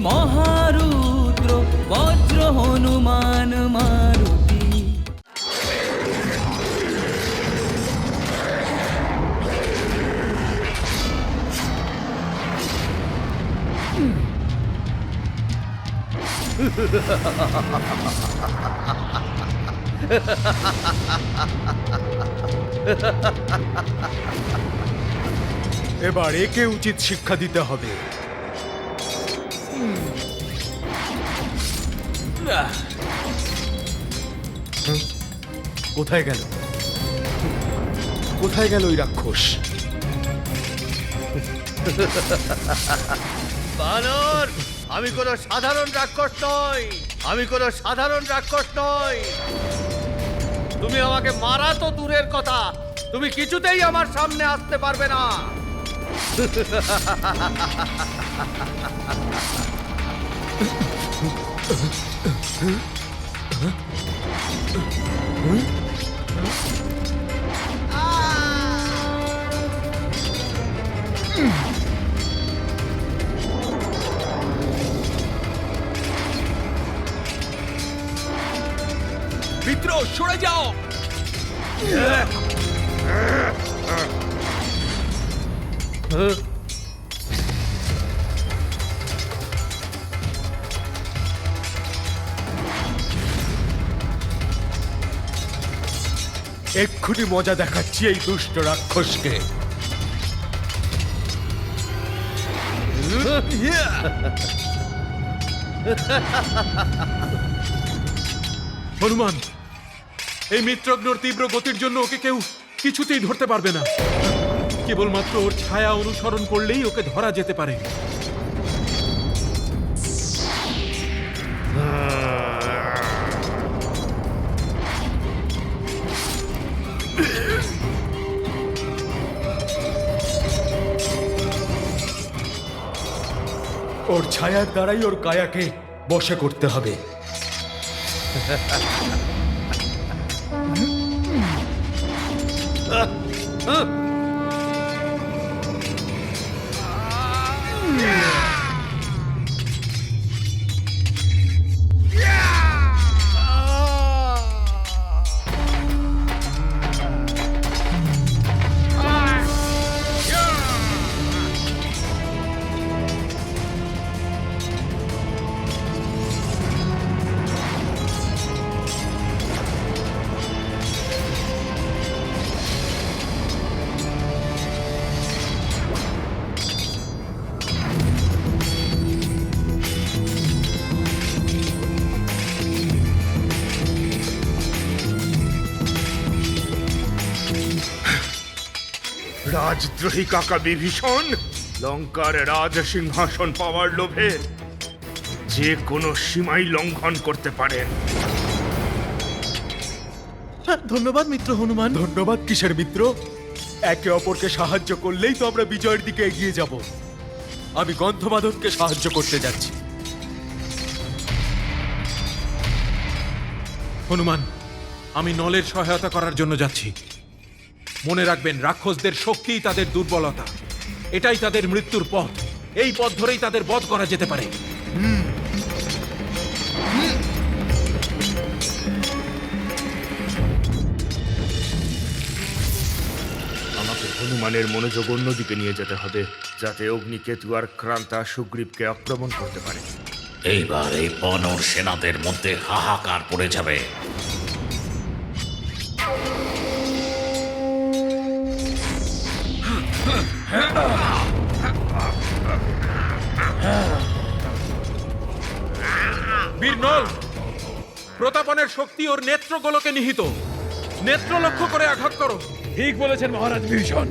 মহারুদ্র বজ্র হনুমান মারুতি। এবার একে উচিত শিক্ষা দিতে হবে। কোথায় গেল কোথায় গেল ওই রাক্ষস? বানর, আমি কোনো সাধারণ রাক্ষস নই, আমি কোনো সাধারণ রাক্ষস নই। তুমি আমাকে মারা তো দূরের কথা, তুমি কিছুতেই আমার সামনে আসতে পারবে না। মিত্র, সরে যাও। এক্ষুনি মজা দেখাচ্ছি এই দুষ্ট রাক্ষসকে। হনুমান, এই মিত্রগ্নর তীব্র গতির জন্য ওকে কেউ কিছুতেই ধরতে পারবে না। কেবলমাত্র ওর ছায়া অনুসরণ করলেই ওকে ধরা যেতে পারে। ওর ছায়ার দ্বারাই ওর কায়াকে বশে করতে হবে। রাজদ্রোহী কাকা বিভীষণ লঙ্কার রাজ সিংহাসন পাওয়ার লোভে যে কোনো সীমাই লঙ্ঘন করতে পারেন। ধন্যবাদ মিত্র হনুমান। ধন্যবাদ কিসের মিত্র? একে অপরকে সাহায্য করলেই তো আমরা বিজয়ের দিকে এগিয়ে যাব। আমি গন্ধমাদনকে সাহায্য করতে যাচ্ছি। হনুমান, আমি নলের সহায়তা করার জন্য যাচ্ছি। মনে রাখবেন, রাক্ষসদের শক্তিই তাদের দুর্বলতা, এটাই তাদের মৃত্যুর পথ। এই পথ ধরেই তাদের বধ করা যেতে পারে। আমাকে হনুমানের মনোযোগ অন্যদিকে নিয়ে যেতে হবে, যাতে অগ্নিকেতু আর ক্রান্তা সুগ্রীবকে আক্রমণ করতে পারে। এইবার এই বানর সেনাদের মধ্যে হাহাকার পড়ে যাবে। বীর নল, প্রতাপনের শক্তি ওর নেত্রগোলকে নিহিত। নেত্র লক্ষ্য করে আঘাত করো। ঠিক বলেছেন মহারাজ বিভীষণ।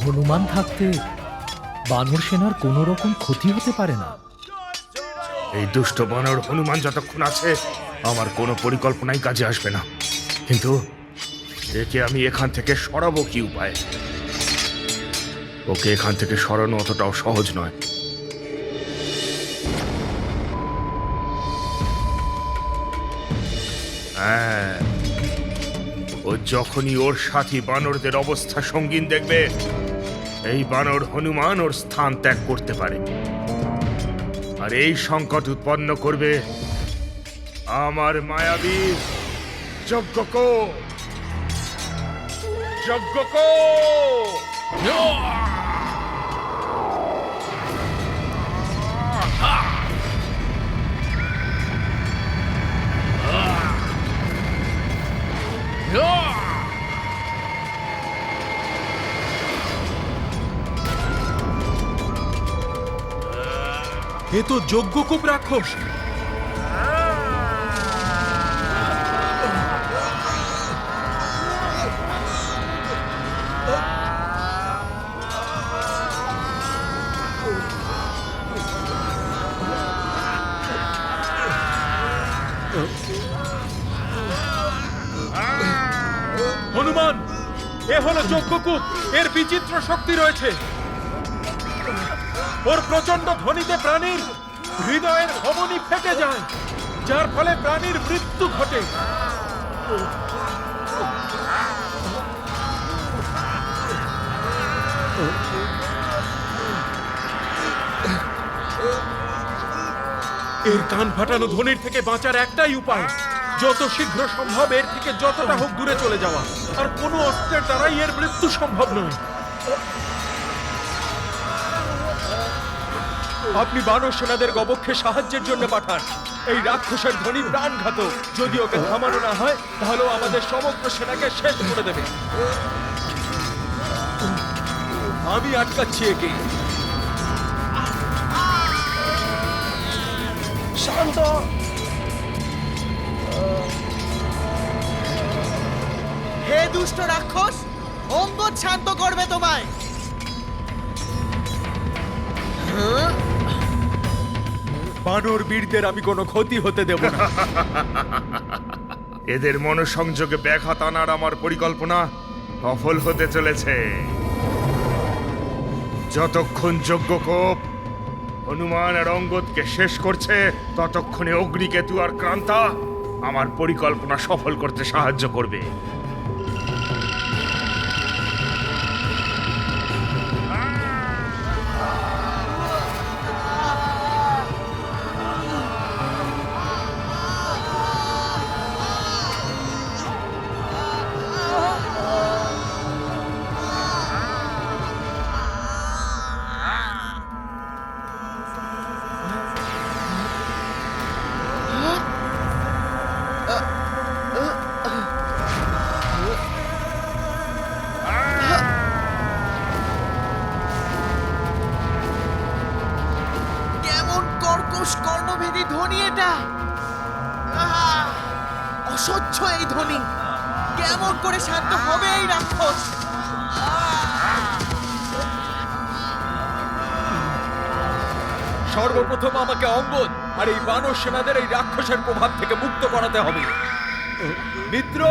হনুমান থাকতে বানর সেনার কোনো রকম ক্ষতি হতে পারে না। এই দুষ্ট বানর হনুমান যতক্ষণ আছে আমার কোনো পরিকল্পনাই কাজে আসবে না। কিন্তু একে আমি এখান থেকে সরাবো কি উপায়? ওকে এখান থেকে সরানো অতটাও সহজ নয়। হ্যাঁ, ও যখনই ওর সাথী বানরদের অবস্থা সঙ্গীন দেখবে, এই বানর হনুমান ওর স্থান ত্যাগ করতে পারে, আর এই সংকট উৎপন্ন করবে আমার মায়াবী যজ্ঞকো। যজ্ঞকো এ তো যজ্ঞকূপ রাক্ষস। হনুমান, এ হলো যজ্ঞকূপ। এর বিচিত্র শক্তি রয়েছে। ওর প্রচন্ড ধ্বনিতে প্রাণীর হৃদয়ের ধমনী ফেটে যায়, যার ফলে প্রাণীর মৃত্যু ঘটে। এর কান ফাটানো ধ্বনির থেকে বাঁচার একটাই উপায়, যত শীঘ্র সম্ভব এর থেকে যতটা হোক দূরে চলে যাওয়া। আর কোনো অস্ত্রের দ্বারাই এর মৃত্যু সম্ভব নয়। আপনি বানর সেনাদের গবক্ষে সাহায্যের জন্য পাঠান। এই রাক্ষসের ধ্বনি প্রাণঘাতক। যদি ওকে থামানো না হয় তাহলে ও আমাদের সমগ্র সেনাকে শেষ করে দেবে। আমি আটকাচ্ছি একে। শান্ত। হে দুষ্ট রাক্ষস, অঙ্গদ শান্ত করবে তোমায়। বানর বীরদের আমি কোনো ক্ষতি হতে দেব না। এদের মনোসংযোগে ব্যাঘাত আনার আমার পরিকল্পনা সফল হতে চলেছে। যতক্ষণ যজ্ঞকোপ হনুমান আর অঙ্গদকে শেষ করছে, ততক্ষণে অগ্নিকেতু আর ক্রান্তা আমার পরিকল্পনা সফল করতে সাহায্য করবে। কেমন কর্কশ কর্ণভেদী ধ্বনি এটা! আহ! অসহ্য এই ধ্বনি। কেমন করে শান্ত হবে এই রাক্ষস? সর্বপ্রথম আমাকে অঙ্গদ আর এই বানর সেনাদের এই রাক্ষসের প্রভাব থেকে মুক্ত করাতে হবে। মিত্র,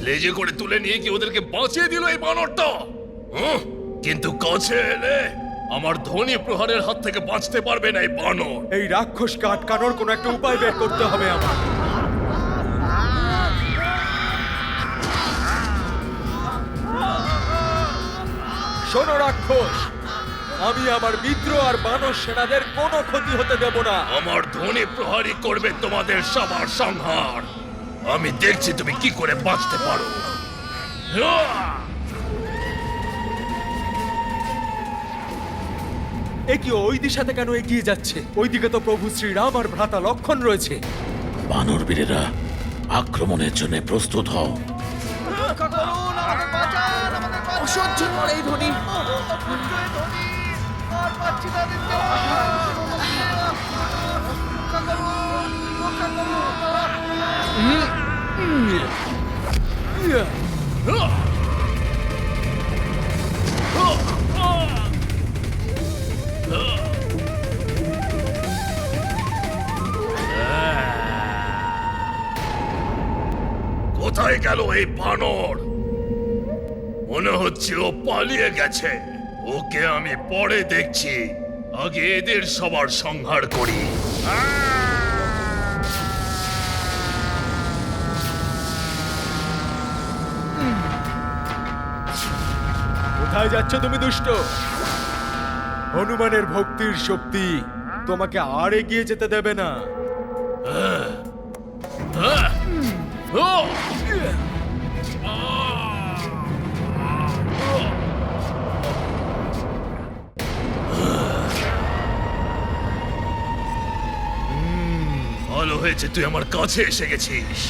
লেজে করে তুলে নিয়ে কি ওদেরকে বাঁচিয়ে দিল এই বানরটা? কিন্তু কাছে এলে আমার ধ্বনি প্রহারের হাত থেকে বাঁচতে পারবে না এই বানর। এই রাক্ষসকে আটকানোর কোনো একটা উপায় বের করতে হবে আমার। শোনো রাক্ষস, আমি আমার মিত্র আর বানর সেনাদের কোনো ক্ষতি হতে দেব না। আমার ধ্বনি প্রহারই করবে তোমাদের সবার সংহার। আমি দেখছি তুমি কি করে বাঁচতে পারো। এ কি ওই দিশাতে কেন এগিয়ে যাচ্ছে? ওইদিকে তো প্রভু শ্রীরাম আর ভ্রাতা লক্ষণ রয়েছে। বানর বীরেরা আক্রমণের জন্য প্রস্তুত হও। অসহ্যকর এই ধ্বনি। কোথায় গেল এই বানর? মনে হচ্ছে ও পালিয়ে গেছে। ওকে আমি পরে দেখছি, আগে এদের সবার সংহার করি। কোথায় যাচ্ছ তুমি দুষ্ট? হনুমানের ভক্তির শক্তি তোমাকে আর এগিয়ে যেতে দেবে না। ভালো হয়েছে তুই আমার কাছে এসে গেছিস।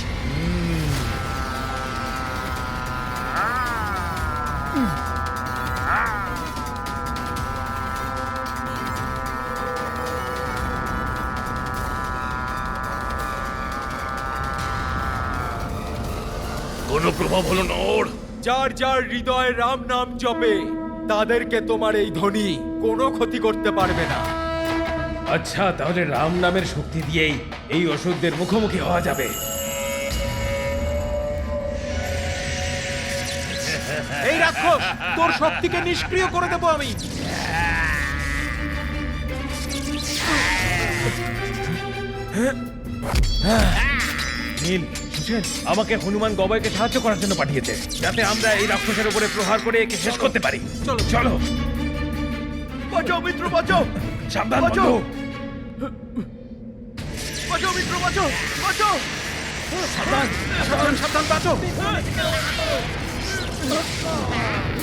কোনো প্রভাব হলো না ওর? যার যার হৃদয়ে রাম নাম জপে তাদেরকে তোমার এই ধ্বনি কোনো ক্ষতি করতে পারবে না। আচ্ছা, তাহলে রাম নামের শক্তি দিয়েই এই অসুরদের মুখোমুখি হওয়া যাবে। এই রাক্ষস, তোর শক্তিকে নিষ্ক্রিয় করে দেবো আমি। নীল, সুসেন আমাকে হনুমান গবাইকে সাহায্য করার জন্য পাঠিয়েছে, যাতে আমরা এই রাক্ষসের উপরে প্রহার করে একে শেষ করতে পারি। চলো চলো। বাঁচাও মিত্র, বাঁচাও! সাবধান বাঁচাও! বন্ধু। বাঁচাও মিত্র, বাঁচাও! বাঁচাও! সাবধান সাবধান সাবধান, বাঁচো।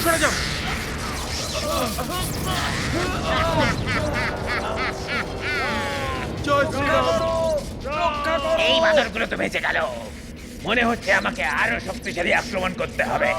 সরে যাও। জয় শ্রীরাম! এই বাঁদরগুলো তো বেঁচে গেল। মনে হচ্ছে আমাকে আরো শক্তিশালী আক্রমণ করতে হবে।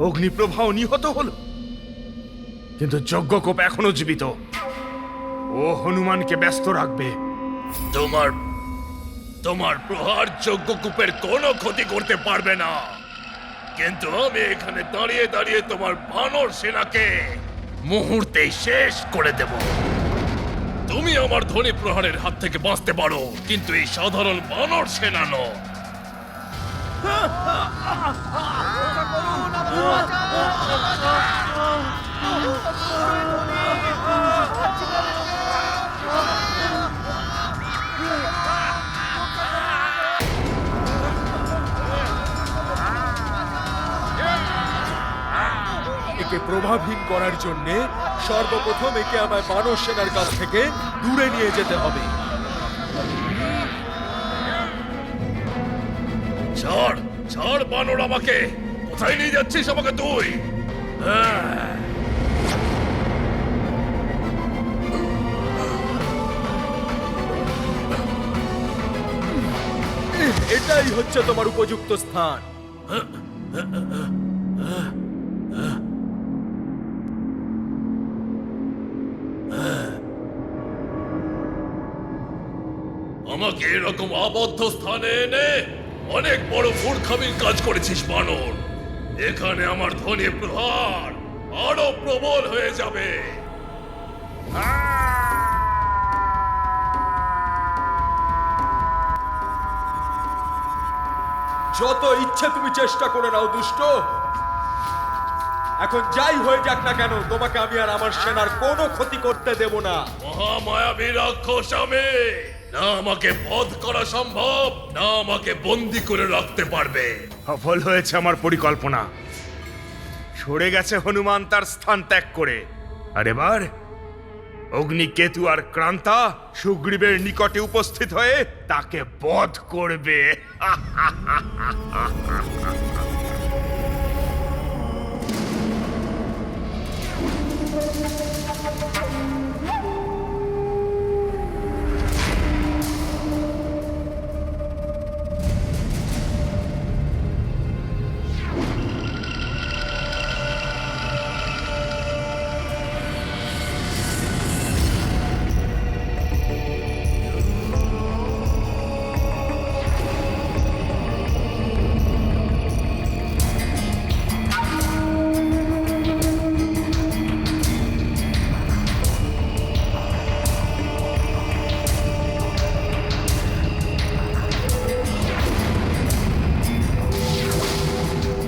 অগ্নিপ্রভাও নিহত হলো, কিন্তু যজ্ঞকোপ এখনো জীবিত। ও হনুমানকে ব্যস্ত রাখবে। তোমার প্রহার যজ্ঞকূপের কোনো ক্ষতি করতে পারবে না, কিন্তু আমি এখানে দাঁড়িয়ে দাঁড়িয়ে তোমার বানর সেনাকে মুহূর্তেই শেষ করে দেব। তুমি আমার ধ্বনি প্রহারের হাত থেকে বাঁচতে পারো, কিন্তু এই সাধারণ বানর সেনা নয়। একে প্রভাবহীন করার জন্যে সর্বপ্রথম একে আমায় বানর সেনার কাছ থেকে দূরে নিয়ে যেতে হবে। ছাড় ছাড় বানর আমাকে, কোথায় নিয়ে যাচ্ছিস আমাকে তুই? হ্যাঁ। এটাই হচ্ছে তোমার উপযুক্ত স্থান। আমাকে এরকম আবদ্ধ স্থানে এনে অনেক বড় মূর্খামির কাজ করেছিস বানর। এখানে আমার ধ্বনি প্রহার আরো প্রবল হয়ে যাবে। যত ইচ্ছে তুমি চেষ্টা করে নাও দুষ্ট। এখন যাই হয়ে যাক না কেন, তোমাকে আমি আর আমার সেনার কোনো ক্ষতি করতে দেব না। মহামায়াবী রাক্ষস আমি, না আমাকে বধ করা সম্ভব, না আমাকে বন্দি করে রাখতে পারবে। সফল হয়েছে আমার পরিকল্পনা। সরে গেছে হনুমান তার স্থান ত্যাগ করে। আর এবার অগ্নিকেতু আর ক্রান্তা সুগ্রীবের নিকটে উপস্থিত হয়ে তাকে বধ করবে।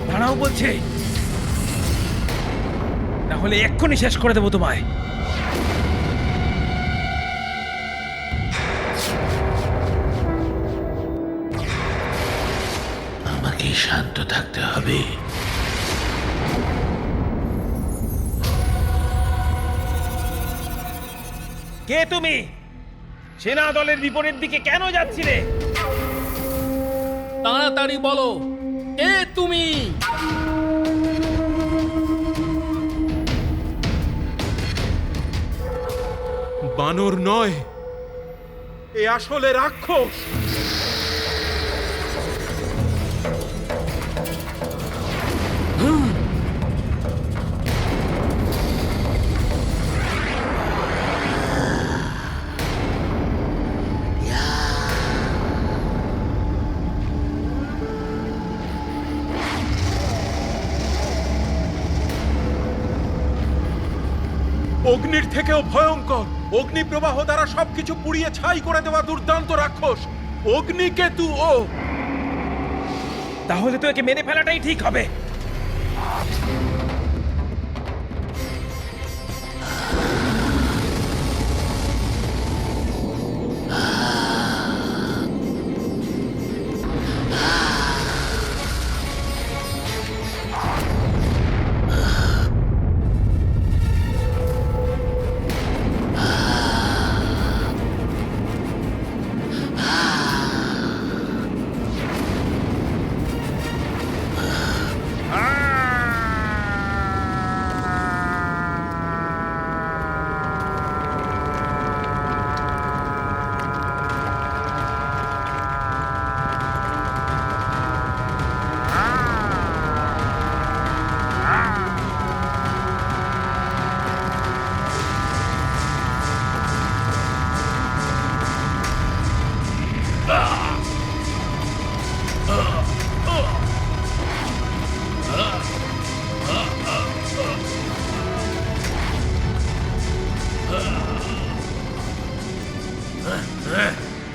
দাঁড়াও বলছে, না হলে এক্ষুনি শেষ করে দেবো তোমায়। আমাকে শান্ত থাকতে হবে। কে তুমি? সেনা দলের বিপরীত দিকে কেন যাচ্ছিলে? তাড়াতাড়ি বলো, কে তুমি? বানর নয়, এ আসলে রাক্ষস। অগ্নির থেকেও ভয়ঙ্কর, অগ্নি প্রবাহ দ্বারা সবকিছু পুড়িয়ে ছাই করে দেওয়া দুর্দান্ত রাক্ষস অগ্নিকেতু। ও তাহলে তো একে মেরে ফেলাটাই ঠিক হবে।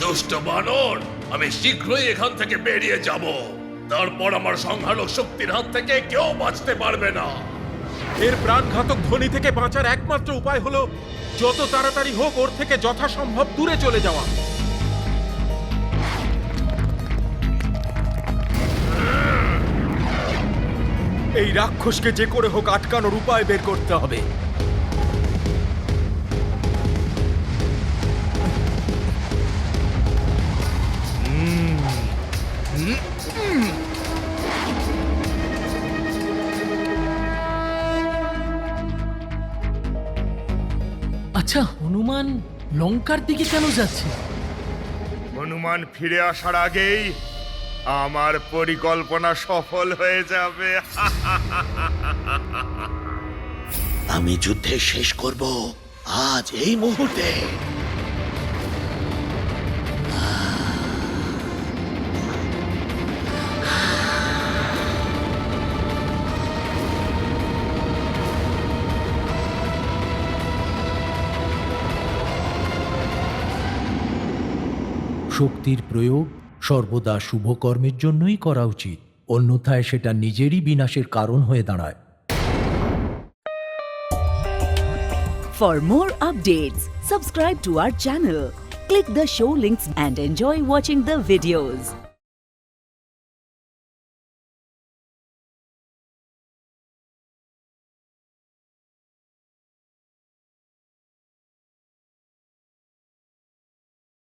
দুষ্ট বানর, আমি শীঘ্রই এখান থেকে বেরিয়ে যাব। তারপর আমার সংহারক শক্তির হাত থেকে কেউ বাঁচতে পারবে না। এর প্রাণঘাতক ধ্বনি থেকে বাঁচার একমাত্র উপায় হলো যত তাড়াতাড়ি হোক ওর থেকে যথাসম্ভব দূরে চলে যাওয়া। এই রাক্ষসকে যে করে হোক আটকানোর উপায় বের করতে হবে। আচ্ছা হনুমান লঙ্কার দিকে কেন যাচ্ছে? হনুমান ফিরে আসার আগেই আমার পরিকল্পনা সফল হয়ে যাবে। আমি যুদ্ধে শেষ করব আজ এই মুহূর্তে। শক্তির প্রয়োগ সর্বদা শুভ কর্মের জন্যই করা উচিত, অন্যথায় সেটা নিজেরই বিনাশের কারণ হয়ে দাঁড়ায়। For more updates, subscribe to our channel, click the show links and enjoy watching the videos.